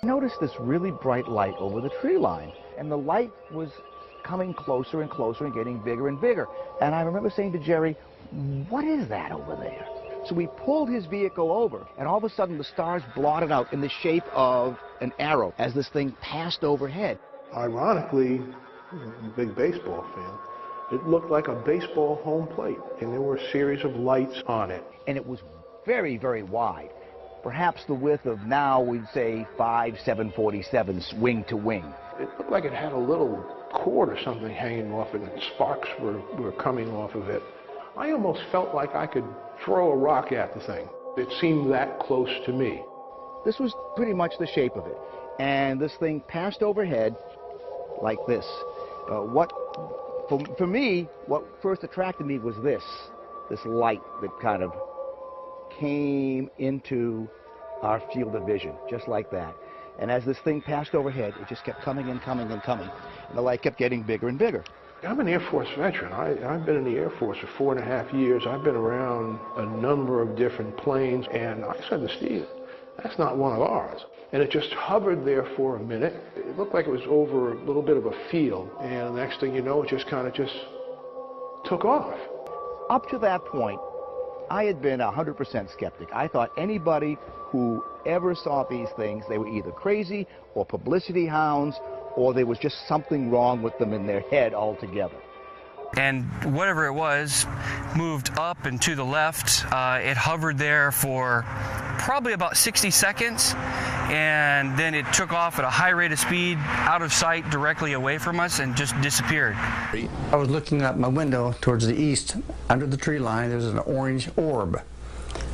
noticed this really bright light over the tree line, and the light was coming closer and closer and getting bigger and bigger. And I remember saying to Jerry, what is that over there? So we pulled his vehicle over, and all of a sudden the stars blotted out in the shape of an arrow as this thing passed overhead. Ironically, I'm a big baseball fan, it looked like a baseball home plate, and there were a series of lights on it. And it was very, very wide. Perhaps the width of now, we'd say 5 747s wing to wing. It looked like it had a little cord or something hanging off it, and sparks were coming off of it. I almost felt like I could throw a rock at the thing. It seemed that close to me. This was pretty much the shape of it. And this thing passed overhead like this. For me, what first attracted me was this light that kind of came into our field of vision, just like that. And as this thing passed overhead, it just kept coming and coming and coming. And the light kept getting bigger and bigger. I'm an Air Force veteran. I've been in the Air Force for 4.5 years. I've been around a number of different planes, and I said to Steve, that's not one of ours. And it just hovered there for a minute. It looked like it was over a little bit of a field, and the next thing you know, it just kind of took off. Up to that point, I had been 100% skeptic. I thought anybody who ever saw these things, they were either crazy or publicity hounds, or there was just something wrong with them in their head altogether. And whatever it was moved up and to the left. It hovered there for probably about 60 seconds, and then it took off at a high rate of speed, out of sight, directly away from us, and just disappeared. I was looking out my window towards the east. Under the tree line, there was an orange orb,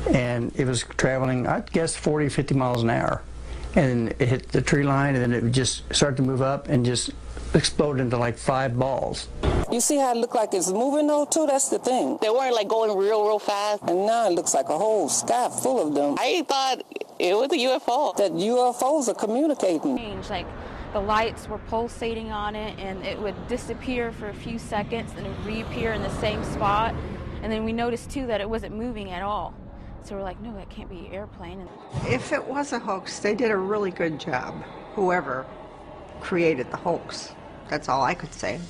and it was traveling, I'd guess, 40, 50 miles an hour. And it hit the tree line, and then it would just start to move up and just explode into like 5 balls. You see how it looked like it's moving though too? That's the thing. They weren't like going real fast, and now it looks like a whole sky full of them. I thought it was a UFO. That UFOs are communicating. Like the lights were pulsating on it, and it would disappear for a few seconds and it would reappear in the same spot. And then we noticed too that it wasn't moving at all. So we're like, no, that can't be an airplane. If it was a hoax, they did a really good job, whoever created the hoax. That's all I could say.